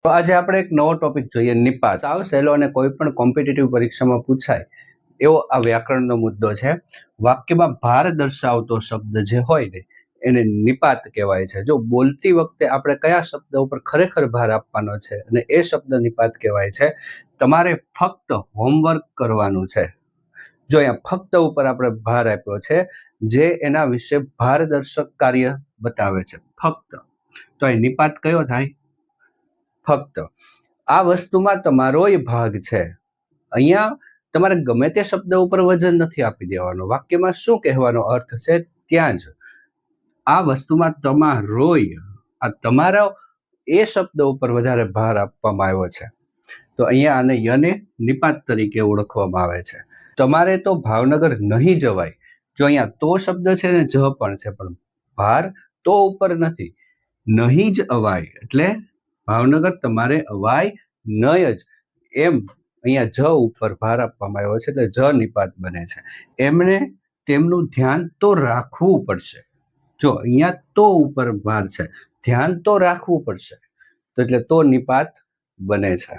તો આજે આપણે એક નવો ટોપિક જોઈએ, નિપાત. સાવ સહેલો અને કોઈ પણ કોમ્પિટિટિવ પરીક્ષામાં પૂછાય એવો આ વ્યાકરણનો મુદ્દો છે. વાક્યમાં ભાર દર્શાવતો શબ્દ જે હોય ને એને નિપાત કહેવાય છે. જો બોલતી વખતે આપણે કયા શબ્દ ઉપર ખરેખર ભાર આપવાનો છે અને એ શબ્દ નિપાત કહેવાય છે. તમારે ફક્ત હોમવર્ક કરવાનું છે. જો અહીંયા ફક્ત ઉપર આપણે ભાર આપ્યો છે, જે એના વિશે ભારદર્શક કાર્ય બતાવે છે. ફક્ત તો અહીં નિપાત કયો થાય? ફક્ત. આ વસ્તુમાં તમારોય ભાગ છે. અહીંયા તમારે ગમે તે શબ્દ ઉપર વજન નથી આપી દેવાનું. વાક્યમાં શું કહેવાનો અર્થ છે ત્યાં જ આ વસ્તુમાં તમારોય, આ તમારો એ શબ્દ ઉપર વધારે ભાર આપવામાં આવ્યો છે. તો અહીંયા આને યને નિપાત તરીકે ઓળખવામાં આવે છે. તમારે તો ભાવનગર નહીં જવાય. જો અહીંયા તો શબ્દ છે ને જ પણ છે, પણ ભાર તો ઉપર નથી, નહીં જ અવાય એટલે ભાવનગર તમારે અવાય નહીં જ, એમ અહીંયા જ ઉપર ભાર આપવામાં આવ્યો છે એટલે જ નિપાત બને છે. એમણે તેમનું ધ્યાન તો રાખવું પડશે. જો અહીંયા તો ઉપર ભાર છે, ધ્યાન તો રાખવું પડશે, તો એટલે તો નિપાત બને છે.